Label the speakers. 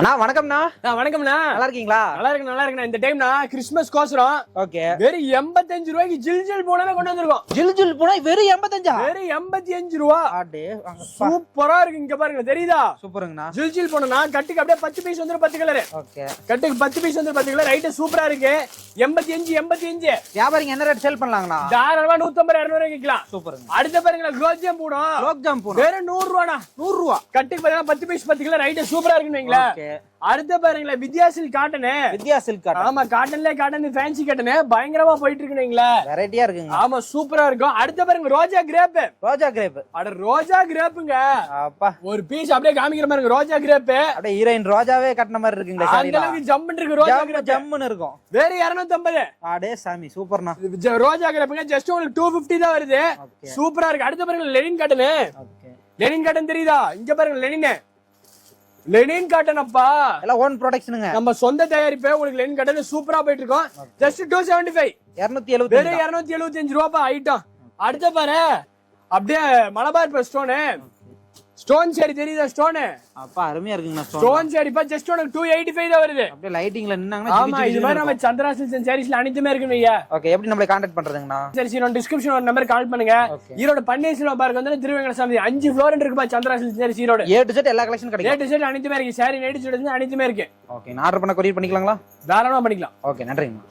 Speaker 1: அண்ணா வணக்கம்ண்ணா.
Speaker 2: வணக்கம்ண்ணா.
Speaker 1: நல்லா இருக்கீங்களா?
Speaker 2: நல்லா இருக்குண்ணா. இந்த டைம்னா கிறிஸ்மஸ் கோசரம்
Speaker 1: ஓகே
Speaker 2: வெறும் 85 ரூபாய்க்கு ஜில் பூனாவே கொண்டு வந்திருக்கோம்.
Speaker 1: ஜில் பூனா வெறும் 85?
Speaker 2: வெறும் 85 ரூபா. சூப்பரா இருக்கு. இங்க பாருங்க, தெரியுதா?
Speaker 1: சூப்பருங்கண்ணா.
Speaker 2: ஜில் பூனா கட்டுக்கு அப்படியே 10 பீஸ் வந்துரும். 10 கலர்.
Speaker 1: ஓகே,
Speaker 2: கட்டுக்கு 10 பீஸ் வந்துரும். 10 கலர் ரைட் சூப்பரா இருக்கு. 85.
Speaker 1: வியாபாரிங்க என்ன ரேட் சேல் பண்ணலாங்கண்ணா?
Speaker 2: தாராளமா 150 200 விக்கலாம்.
Speaker 1: சூப்பருங்க.
Speaker 2: அடுத்த பாருங்க குலோப் ஜாம் பூனம்.
Speaker 1: குலோப் ஜாம் பூனம்
Speaker 2: வெறும் 100 ரூபாடா.
Speaker 1: 100 ரூபா.
Speaker 2: கட்டுக்கு பாருங்க 10 பீஸ் 10 கலர் ரைட் சூப்பரா இருக்குன்னு வைங்களா. அடுத்த பாருங்களேன், வித்யா சில்க் காட்டன்.
Speaker 1: வித்யா சில்க் காட்டன்.
Speaker 2: ஆமா, காட்டன் ஃபேன்சி காட்டன் பயங்கரமா போயிட்டு இருக்குங்களா.
Speaker 1: வெரைட்டியா இருக்குங்க.
Speaker 2: ஆமா, சூப்பரா இருக்கும். அடுத்த பாருங்க ரோஜா கிரேப்.
Speaker 1: ரோஜா கிரேப்.
Speaker 2: அட ரோஜா கிரேப்புங்க.
Speaker 1: அப்பா, ஒரு
Speaker 2: பீஸ் அப்படியே காமிக்கிற மாதிரி இருக்கு. ரோஜா கிரேப்
Speaker 1: அப்படியே ஹீரோயின் ரோஜாவே கட்டின மாதிரி இருக்குங்க.
Speaker 2: அந்த அளவுக்கு ஜம்முன்னு இருக்கு. ரோஜா கிரேப்
Speaker 1: ஜம்முன்னு இருக்கும்.
Speaker 2: வேற 250.
Speaker 1: அடே சாமி, சூப்பர்ண்ணா.
Speaker 2: ரோஜா கிரேப்புங்க ஜஸ்ட் உங்களுக்கு 250 தான் வருது. சூப்பரா இருக்கு. அடுத்த பாருங்க லெனின் காட்டன். லெனின் காட்டன் தெரியுதா? இங்க பாருங்க லெனின் காட்டன். அப்பா,
Speaker 1: எல்லாம் ஓன் ப்ரொடக்ஷனுங்க.
Speaker 2: நம்ம சொந்த தயாரிப்பே. உங்களுக்கு லெனின் காட்டன் சூப்பரா போயிட்டு இருக்கோம். ஜஸ்ட் 275.
Speaker 1: 270.
Speaker 2: வெறும் 275 ரூபாய் ஐட்டம். அடுத்த பாரு, அப்படியே மலபார் ஸ்டோன் சாரி தெரியுதா? ஸ்டோன்.
Speaker 1: அப்பா, அருமையா இருக்குங்க.
Speaker 2: ஸ்டோன் சாரி பா ஜஸ்ட் உனக்கு 285 தான் வருது.
Speaker 1: அப்படியே லைட்டிங்ல நின்னாங்கன்னா
Speaker 2: ஆமா, இது மாதிரி நம்ம சந்திரா சில்க்ஸ் சாரீஸ்ல அனைத்துமே இருக்குன்னு வையா.
Speaker 1: ஓகே, எப்படி நம்மளை கான்டாக்ட் பண்றதுங்கண்ணா?
Speaker 2: சரி, டிஸ்கிரிப்ஷன் ஒரு நம்பர் கால் பண்ணுங்க. ஈரோடு பன்னீர்செல்வம் பார்க் வந்து திருவேங்கட சாமி 5 ஃப்ளோர் இருக்குப்பா. Chandra Silks saris Erode.
Speaker 1: A to Z எல்லா கலெக்ஷன் கிடைக்கும்.
Speaker 2: A to Z அனைத்துமே இருக்கு. சாரி நைட் செட் அனைத்துமே இருக்கு.
Speaker 1: ஓகே, நான் ஆர்டர் பண்ண கொரியர் பண்ணிக்கலாங்களா?
Speaker 2: தாராளமா பண்ணிக்கலாம்.
Speaker 1: ஓகே, நன்றிங்கண்ணா.